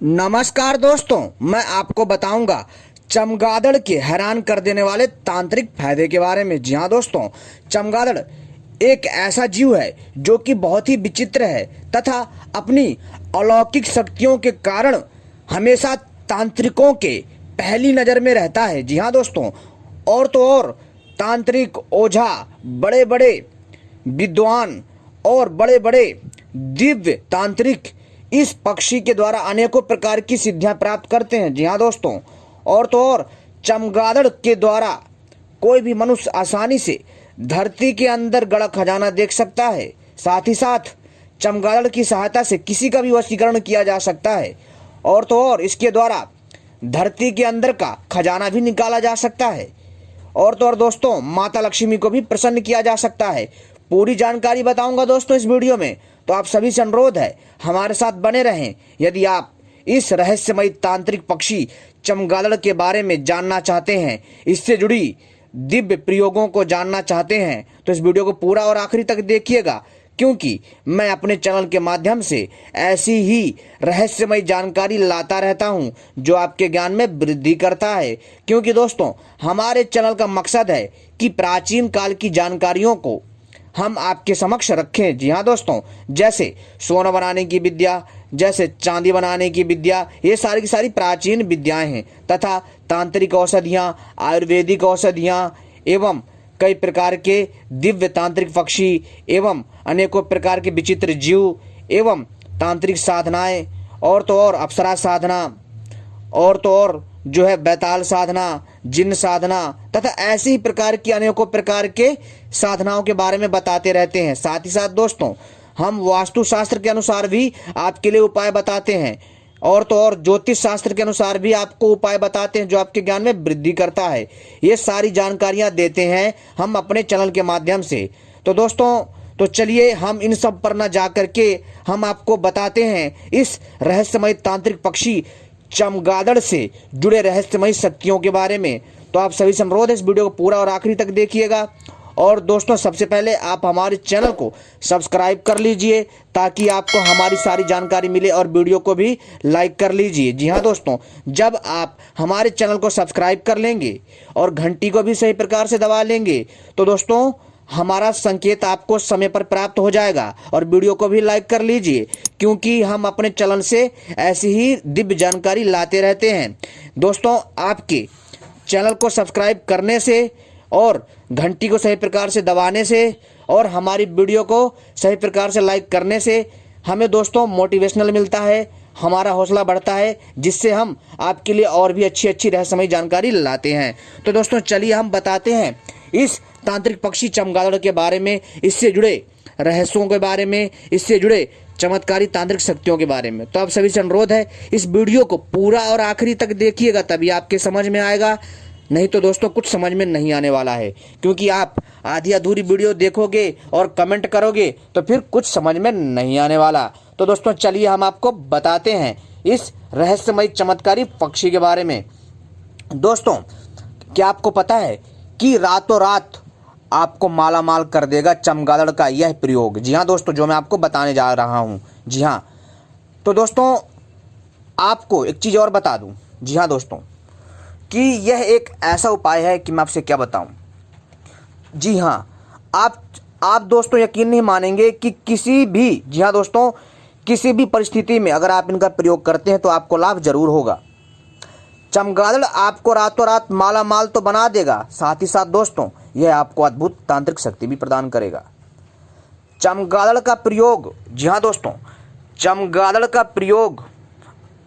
नमस्कार दोस्तों, मैं आपको बताऊंगा चमगादड़ के हैरान कर देने वाले तांत्रिक फायदे के बारे में। जी हाँ दोस्तों, चमगादड़ एक ऐसा जीव है जो कि बहुत ही विचित्र है तथा अपनी अलौकिक शक्तियों के कारण हमेशा तांत्रिकों के पहली नज़र में रहता है। जी हाँ दोस्तों, और तो और तांत्रिक, ओझा, बड़े बड़े विद्वान और बड़े बड़े दिव्य तांत्रिक इस पक्षी के द्वारा अनेकों प्रकार की सिद्धियां प्राप्त करते हैं। जी हाँ दोस्तों, और तो और चमगादड़ के द्वारा कोई भी मनुष्य आसानी से धरती के अंदर गड़ा खजाना देख सकता है। साथ ही साथ चमगादड़ की सहायता से किसी का भी वशीकरण किया जा सकता है, और तो और इसके द्वारा धरती के अंदर का खजाना भी निकाला जा सकता है, और तो और दोस्तों माता लक्ष्मी को भी प्रसन्न किया जा सकता है। पूरी जानकारी बताऊंगा दोस्तों इस वीडियो में, तो आप सभी से अनुरोध है हमारे साथ बने रहें। यदि आप इस रहस्यमयी तांत्रिक पक्षी चमगादड़ के बारे में जानना चाहते हैं, इससे जुड़ी दिव्य प्रयोगों को जानना चाहते हैं, तो इस वीडियो को पूरा और आखिरी तक देखिएगा, क्योंकि मैं अपने चैनल के माध्यम से ऐसी ही रहस्यमयी जानकारी लाता रहता हूं जो आपके ज्ञान में वृद्धि करता है। क्योंकि दोस्तों हमारे चैनल का मकसद है कि प्राचीन काल की जानकारियों को हम आपके समक्ष रखें। जी हाँ दोस्तों, जैसे सोना बनाने की विद्या, जैसे चांदी बनाने की विद्या, ये सारी की सारी प्राचीन विद्याएं हैं, तथा तांत्रिक औषधियाँ, आयुर्वेदिक औषधियाँ एवं कई प्रकार के दिव्य तांत्रिक पक्षी एवं अनेकों प्रकार के विचित्र जीव एवं तांत्रिक साधनाएं, और तो और अप्सरा साधना, और तो और जो है बैताल साधना, जिन्न साधना, तथा ऐसे ही प्रकार की अनेकों प्रकार के साधनाओं के बारे में बताते रहते हैं। साथ ही साथ दोस्तों हम वास्तु शास्त्र के अनुसार भी आपके लिए उपाय बताते हैं, और तो और ज्योतिष शास्त्र के अनुसार भी आपको उपाय बताते हैं जो आपके ज्ञान में वृद्धि करता है। ये सारी जानकारियां देते हैं हम अपने चैनल के माध्यम से। तो दोस्तों तो चलिए हम इन सब पर न जा करके हम आपको बताते हैं इस रहस्यमय तांत्रिक पक्षी चमगादड़ से जुड़े रहस्यमय शक्तियों के बारे में। तो आप सभी से अनुरोध है इस वीडियो को पूरा और आखिरी तक देखिएगा। और दोस्तों सबसे पहले आप हमारे चैनल को सब्सक्राइब कर लीजिए ताकि आपको हमारी सारी जानकारी मिले, और वीडियो को भी लाइक कर लीजिए। जी हाँ दोस्तों, जब आप हमारे चैनल को सब्सक्राइब कर लेंगे और घंटी को भी सही प्रकार से दबा लेंगे, तो दोस्तों हमारा संकेत आपको समय पर प्राप्त हो जाएगा। और वीडियो को भी लाइक कर लीजिए, क्योंकि हम अपने चैनल से ऐसी ही दिव्य जानकारी लाते रहते हैं। दोस्तों आपके चैनल को सब्सक्राइब करने से और घंटी को सही प्रकार से दबाने से और हमारी वीडियो को सही प्रकार से लाइक करने से हमें दोस्तों मोटिवेशनल मिलता है, हमारा हौसला बढ़ता है, जिससे हम आपके लिए और भी अच्छी अच्छी रहस्यमयी जानकारी लाते हैं। तो दोस्तों चलिए हम बताते हैं इस तांत्रिक पक्षी चमगादड़ के बारे में, इससे जुड़े रहस्यों के बारे में, इससे जुड़े चमत्कारी तांत्रिक शक्तियों के बारे में। तो आप सभी से अनुरोध है इस वीडियो को पूरा और आखिरी तक देखिएगा, तभी आपके समझ में आएगा। नहीं तो दोस्तों कुछ समझ में नहीं आने वाला है, क्योंकि आप आधी अधूरी वीडियो देखोगे और कमेंट करोगे तो फिर कुछ समझ में नहीं आने वाला। तो दोस्तों चलिए हम आपको बताते हैं इस रहस्यमय चमत्कारी पक्षी के बारे में। दोस्तों क्या आपको पता है कि रातों रात आपको माला माल कर देगा चमगादड़ का यह प्रयोग? जी हाँ दोस्तों, जो मैं आपको बताने जा रहा हूँ। जी हाँ, तो दोस्तों आपको एक चीज़ और बता दूँ। जी हाँ दोस्तों, कि यह एक ऐसा उपाय है कि मैं आपसे क्या बताऊं। जी हाँ, आप दोस्तों यकीन नहीं मानेंगे कि किसी भी, जी हाँ दोस्तों, किसी भी परिस्थिति में अगर आप इनका प्रयोग करते हैं तो आपको लाभ जरूर होगा। चमगादड़ आपको रातों रात माला माल तो बना देगा, साथ ही साथ दोस्तों यह आपको अद्भुत तांत्रिक शक्ति भी प्रदान करेगा। चमगादड़ का प्रयोग, जी हाँ दोस्तों, चमगादड़ का प्रयोग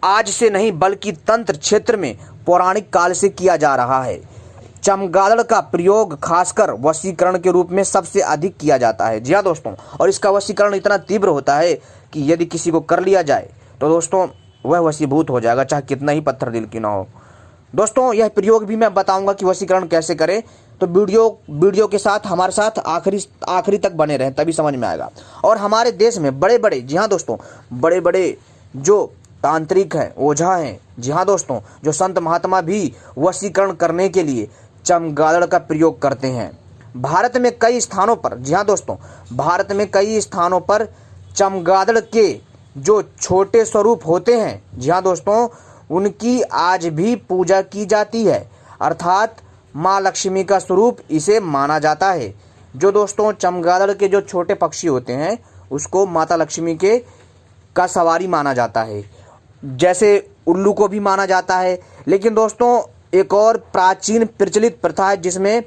आज से नहीं बल्कि तंत्र क्षेत्र में पौराणिक काल से किया जा रहा है। चमगादड़ का प्रयोग खासकर वशीकरण के रूप में सबसे अधिक किया जाता है। जी हाँ दोस्तों, और इसका वशीकरण इतना तीव्र होता है कि यदि किसी को कर लिया जाए तो दोस्तों वह वशीभूत हो जाएगा, चाहे कितना ही पत्थर दिल की ना हो। दोस्तों यह प्रयोग भी मैं बताऊंगा कि वशीकरण कैसे करें, तो वीडियो के साथ हमारे साथ आखिरी तक बने रहें, तभी समझ में आएगा। और हमारे देश में बड़े बड़े, जी हाँ दोस्तों, बड़े बड़े जो तांत्रिक हैं, ओझा हैं, जी हाँ दोस्तों, जो संत महात्मा भी वशीकरण करने के लिए चमगादड़ का प्रयोग करते हैं। भारत में कई स्थानों पर, जी हाँ दोस्तों, भारत में कई स्थानों पर चमगादड़ के जो छोटे स्वरूप होते हैं, जी हाँ दोस्तों, उनकी आज भी पूजा की जाती है, अर्थात माँ लक्ष्मी का स्वरूप इसे माना जाता है। जो दोस्तों चमगादड़ के जो छोटे पक्षी होते हैं उसको माता लक्ष्मी के का सवारी माना जाता है, जैसे उल्लू को भी माना जाता है। लेकिन दोस्तों एक और प्राचीन प्रचलित प्रथा है जिसमें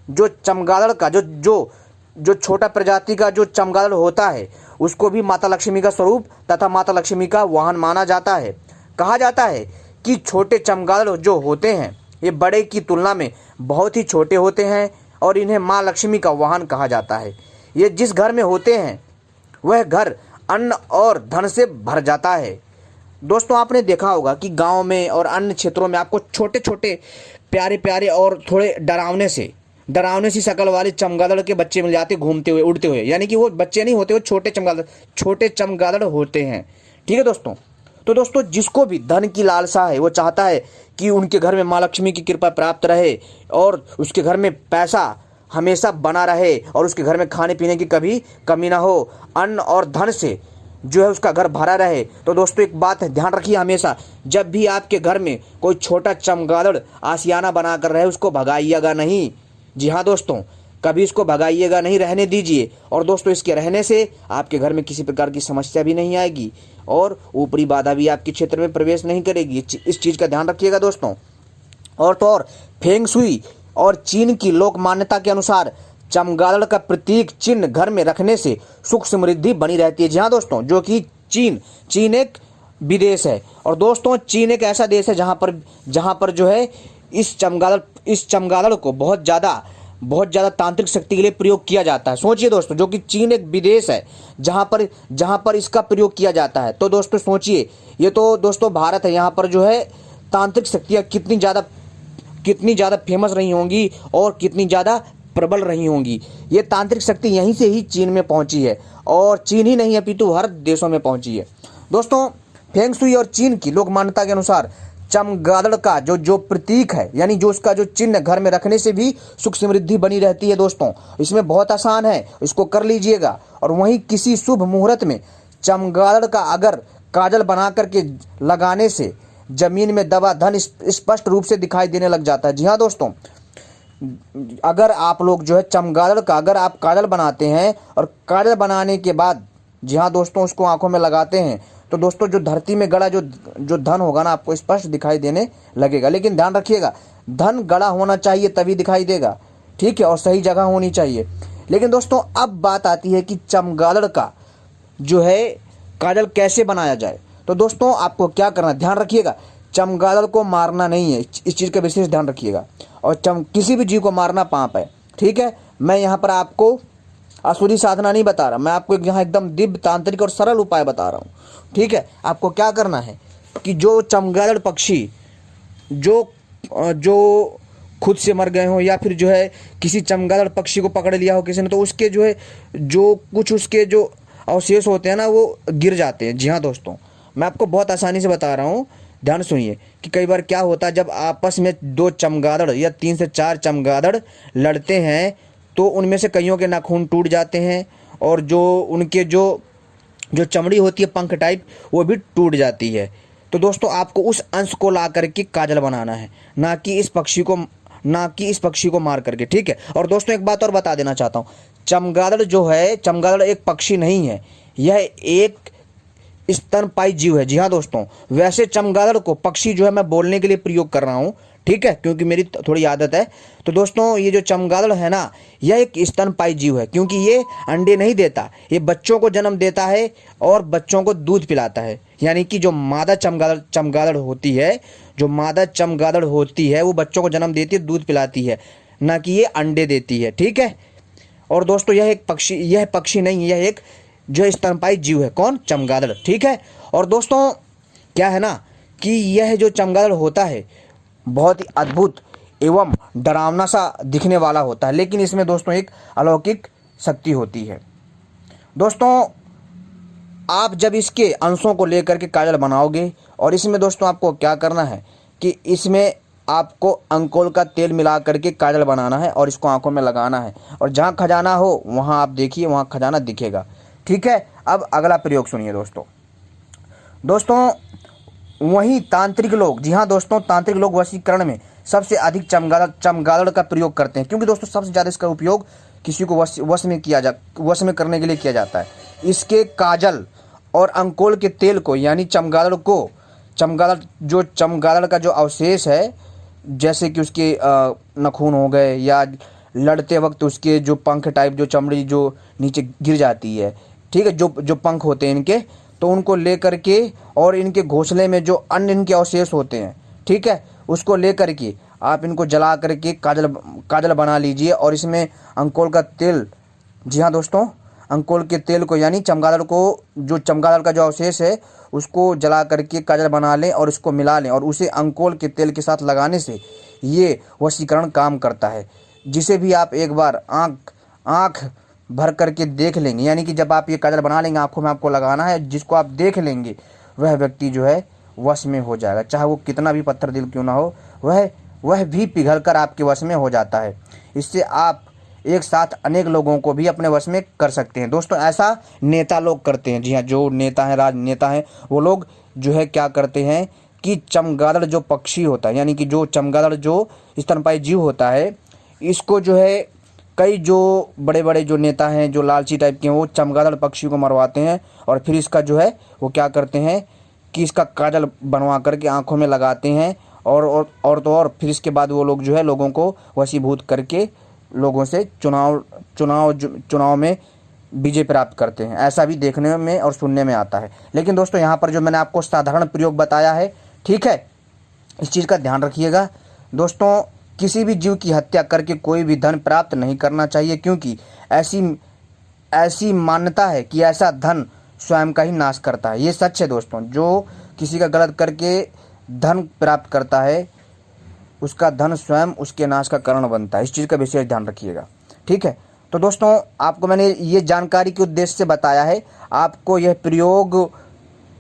जो चमगादड़ का जो छोटा प्रजाति का जो चमगादड़ होता है उसको भी माता लक्ष्मी का स्वरूप तथा माता लक्ष्मी का वाहन माना जाता है। कहा जाता है कि छोटे चमगादड़ जो होते हैं ये बड़े की तुलना में बहुत ही छोटे होते हैं और इन्हें माँ लक्ष्मी का वाहन कहा जाता है। ये जिस घर में होते हैं वह घर अन्न और धन से भर जाता है। दोस्तों आपने देखा होगा कि गांव में और अन्य क्षेत्रों में आपको छोटे छोटे प्यारे प्यारे और थोड़े डरावने सी शक्ल वाले चमगादड़ के बच्चे मिल जाते घूमते हुए उड़ते हुए, यानी कि वो बच्चे नहीं होते, वो छोटे चमगादड़ होते हैं। ठीक है दोस्तों। तो दोस्तों जिसको भी धन की लालसा है वो चाहता है कि उनके घर में माँ लक्ष्मी की कृपा प्राप्त रहे और उसके घर में पैसा हमेशा बना रहे और उसके घर में खाने पीने की कभी कमी ना हो, अन्न और धन से जो है उसका घर भरा रहे। तो दोस्तों एक बात है, ध्यान रखिए, हमेशा जब भी आपके घर में कोई छोटा चमगादड़ आशियाना बना कर रहे उसको भगाइएगा नहीं। जी हाँ दोस्तों, कभी इसको भगाइएगा नहीं, रहने दीजिए। और दोस्तों इसके रहने से आपके घर में किसी प्रकार की समस्या भी नहीं आएगी और ऊपरी बाधा भी आपके क्षेत्र में प्रवेश नहीं करेगी। इस चीज़ का ध्यान रखिएगा दोस्तों। और तो और फेंग शुई और चीन की लोक मान्यता के अनुसार चमगादड़ का प्रतीक चिन्ह घर में रखने से सुख समृद्धि बनी रहती है। जी हाँ दोस्तों, जो कि चीन एक विदेश है और दोस्तों चीन एक ऐसा देश है जहाँ पर जो है इस चमगादड़ को बहुत ज़्यादा तांत्रिक शक्ति के लिए प्रयोग किया जाता है। सोचिए दोस्तों, जो कि चीन एक विदेश है जहाँ पर इसका प्रयोग किया जाता है। तो दोस्तों सोचिए, ये तो दोस्तों भारत है, यहाँ पर जो है तांत्रिक शक्तियाँ कितनी ज़्यादा फेमस रही होंगी और कितनी ज़्यादा प्रबल रही होंगी। ये तांत्रिक शक्ति यहीं से ही चीन में पहुंची है और चीन ही नहीं है अपितु हर देशों में पहुंची है। दोस्तों फेंग शुई और चीन की लोक मान्यता के अनुसार चमगादड़ का जो प्रतीक है, यानी जो उसका जो चिन्ह घर में रखने से भी सुख समृद्धि बनी रहती है। दोस्तों इसमें बहुत आसान है, इसको कर लीजिएगा। और वहीं किसी शुभ मुहूर्त में चमगादड़ का अगर काजल बना करके लगाने से जमीन में दबा धन स्पष्ट रूप से दिखाई देने लग जाता है। जी हाँ दोस्तों, अगर आप लोग जो है चमगादड़ का अगर आप काजल बनाते हैं और काजल बनाने के बाद जी हाँ दोस्तों उसको आंखों में लगाते हैं तो दोस्तों जो धरती में गड़ा जो धन होगा ना आपको स्पष्ट दिखाई देने लगेगा। लेकिन ध्यान रखिएगा, धन गड़ा होना चाहिए तभी दिखाई देगा, ठीक है, और सही जगह होनी चाहिए। लेकिन दोस्तों अब बात आती है कि चमगादड़ का जो है काजल कैसे बनाया जाए। तो दोस्तों आपको क्या करना, ध्यान रखिएगा, चमगादड़ को मारना नहीं है, इस चीज़ का विशेष ध्यान रखिएगा। और किसी भी जीव को मारना पाप है, ठीक है। मैं यहाँ पर आपको आसुरी साधना नहीं बता रहा, मैं आपको यहाँ एकदम दिव्य तांत्रिक और सरल उपाय बता रहा हूँ, ठीक है। आपको क्या करना है कि जो चमगादड़ पक्षी जो खुद से मर गए हो या फिर जो है किसी चमगादड़ पक्षी को पकड़ लिया हो किसी ने, तो उसके जो है जो कुछ उसके जो अवशेष होते हैं ना वो गिर जाते हैं। जी हाँ दोस्तों, मैं आपको बहुत आसानी से बता रहा हूँ, ध्यान सुनिए कि कई बार क्या होता है जब आपस में दो चमगादड़ या 3 से 4 चमगादड़ लड़ते हैं तो उनमें से कईयों के नाखून टूट जाते हैं और जो उनके जो चमड़ी होती है पंख टाइप वो भी टूट जाती है। तो दोस्तों आपको उस अंश को ला करके काजल बनाना है, ना कि इस पक्षी को मार करके, ठीक है। और दोस्तों एक बात और बता देना चाहता हूँ, चमगादड़ एक पक्षी नहीं है, यह एक स्तनपायी जीव है। जी हाँ दोस्तों, वैसे चमगादड़ को पक्षी जो है मैं बोलने के लिए प्रयोग कर रहा हूँ, ठीक है, क्योंकि मेरी थोड़ी आदत है। तो दोस्तों ये जो चमगादड़ है ना यह एक स्तनपायी जीव है, क्योंकि ये अंडे नहीं देता, ये बच्चों को जन्म देता है और बच्चों को दूध पिलाता है। यानी कि जो मादा चमगादड़ होती है वो बच्चों को जन्म देती है, दूध पिलाती है, ना कि ये अंडे देती है, ठीक है। और दोस्तों यह पक्षी नहीं है, यह एक जो स्तनपायी जीव है। कौन? चमगादड़, ठीक है। और दोस्तों क्या है ना कि यह जो चमगादड़ होता है बहुत ही अद्भुत एवं डरावना सा दिखने वाला होता है, लेकिन इसमें दोस्तों एक अलौकिक शक्ति होती है। दोस्तों आप जब इसके अंशों को लेकर के काजल बनाओगे और इसमें दोस्तों आपको क्या करना है कि इसमें आपको अंकोल का तेल मिला करके काजल बनाना है और इसको आंखों में लगाना है और जहाँ खजाना हो वहाँ आप देखिए, वहाँ खजाना दिखेगा, ठीक है। अब अगला प्रयोग सुनिए दोस्तों। दोस्तों वहीं तांत्रिक लोग, जी हाँ दोस्तों, तांत्रिक लोग वशीकरण में सबसे अधिक चमगादड़ का प्रयोग करते हैं, क्योंकि दोस्तों सबसे ज़्यादा इसका उपयोग किसी को वश में करने के लिए किया जाता है। इसके काजल और अंकोल के तेल को, यानी चमगादड़ का जो अवशेष है, जैसे कि उसके नखून हो गए या लड़ते वक्त उसके जो पंख टाइप जो चमड़ी जो नीचे गिर जाती है, ठीक है, जो पंख होते हैं इनके, तो उनको लेकर के और इनके घोंसले में जो अन्य इनके अवशेष होते हैं, ठीक है, उसको लेकर के आप इनको जला करके काजल बना लीजिए और इसमें अंकोल का तेल, जी हाँ दोस्तों, अंकोल के तेल को, यानी चमगादड़ का जो अवशेष है उसको जला करके काजल बना लें और इसको मिला लें और उसे अंकोल के तेल के साथ लगाने से ये वशीकरण काम करता है। जिसे भी आप एक बार आँख भर करके देख लेंगे, यानी कि जब आप ये काजल बना लेंगे, आंखों में आपको लगाना है, जिसको आप देख लेंगे वह व्यक्ति जो है वश में हो जाएगा, चाहे वो कितना भी पत्थर दिल क्यों ना हो, वह भी पिघल कर आपके वश में हो जाता है। इससे आप एक साथ अनेक लोगों को भी अपने वश में कर सकते हैं। दोस्तों ऐसा नेता लोग करते हैं, जी हाँ, जो नेता हैं, राजनेता हैं, वो लोग जो है क्या करते हैं कि चमगादड़ जो पक्षी होता है, यानी कि जो चमगादड़ जो स्तनपायी जीव होता है, इसको जो है कई जो बड़े बड़े जो नेता हैं, जो लालची टाइप के हैं, वो चमगादड़ पक्षी को मरवाते हैं और फिर इसका जो है वो क्या करते हैं कि इसका काजल बनवा करके आंखों में लगाते हैं और फिर इसके बाद वो लोग जो है लोगों को वशीभूत करके लोगों से चुनाव में विजय प्राप्त करते हैं। ऐसा भी देखने में और सुनने में आता है। लेकिन दोस्तों यहाँ पर जो मैंने आपको साधारण प्रयोग बताया है, ठीक है, इस चीज़ का ध्यान रखिएगा। दोस्तों किसी भी जीव की हत्या करके कोई भी धन प्राप्त नहीं करना चाहिए, क्योंकि ऐसी मान्यता है कि ऐसा धन स्वयं का ही नाश करता है। ये सच है दोस्तों, जो किसी का गलत करके धन प्राप्त करता है उसका धन स्वयं उसके नाश का कारण बनता है। इस चीज़ का विशेष ध्यान रखिएगा, ठीक है। तो दोस्तों आपको मैंने ये जानकारी के उद्देश्य से बताया है, आपको यह प्रयोग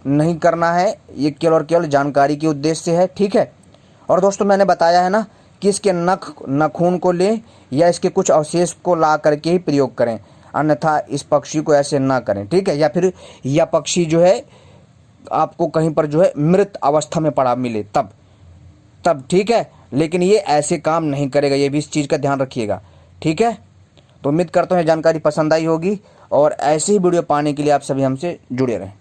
नहीं करना है, ये केवल और केवल जानकारी के उद्देश्य से है, ठीक है। और दोस्तों मैंने बताया है ना कि इसके नखून को लें या इसके कुछ अवशेष को ला करके ही प्रयोग करें, अन्यथा इस पक्षी को ऐसे ना करें, ठीक है। या फिर यह पक्षी जो है आपको कहीं पर जो है मृत अवस्था में पड़ा मिले तब, ठीक है। लेकिन ये ऐसे काम नहीं करेगा, ये भी इस चीज़ का ध्यान रखिएगा, ठीक है। तो उम्मीद करता हूँ जानकारी पसंद आई होगी और ऐसी ही वीडियो पाने के लिए आप सभी हमसे जुड़े रहें।